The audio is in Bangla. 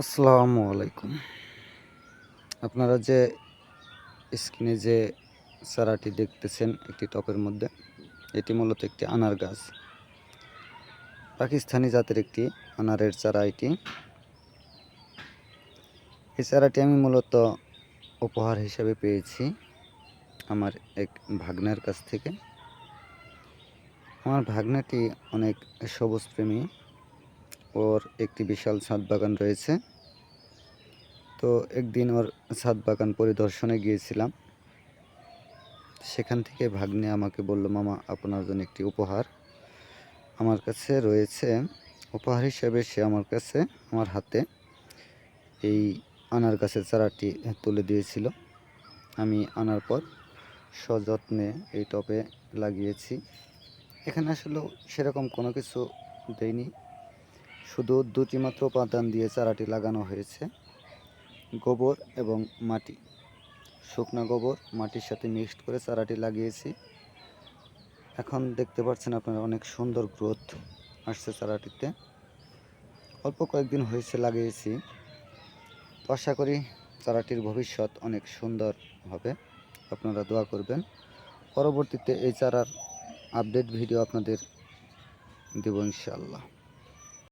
আসসালামু আলাইকুম। আপনারা যে স্ক্রিনে যে চারাটি দেখতেছেন একটি টবের মধ্যে, এটি মূলত একটি আনার গাছ। পাকিস্তানি জাতের একটি আনারের চারা এটি। এই চারাটি আমি মূলত উপহার হিসেবে পেয়েছি আমার এক ভাগ্নার কাছ থেকে। আমার ভাগ্নাটি অনেক সবুজপ্রেমী, ওর একটি বিশাল ছাদ বাগান রয়েছে। তো একদিন ওর ছাদ বাগান পরিদর্শনে গিয়েছিলাম। সেখান থেকে ভাগ্নে আমাকে বলল, মামা আপনার জন্য একটি উপহার আমার কাছে রয়েছে। উপহার হিসেবে সে আমার হাতে এই আনার গাছের চারাটি তুলে দিয়েছিল। আমি আনার পর সযত্নে এই টবে লাগিয়েছি। এখানে আসলে সেরকম কোনো কিছু দেইনি, শুধু দুটি মাত্র উপাদান দিয়ে চারাটি লাগানো হয়েছে। গোবর এবং মাটি, শুকনো গোবর মাটির সাথে মিক্সড করে চারাটি লাগিয়েছি। এখন দেখতে পাচ্ছেন আপনারা অনেক সুন্দর গ্রোথ আসছে চারাটিতে। অল্প কয়েকদিন হয়েছে লাগিয়েছি, তো আশা করি চারাটির ভবিষ্যৎ অনেক সুন্দর হবে। আপনারা দোয়া করবেন। পরবর্তীতে এই চারার আপডেট ভিডিও আপনাদের দেব ইনশাআল্লাহ।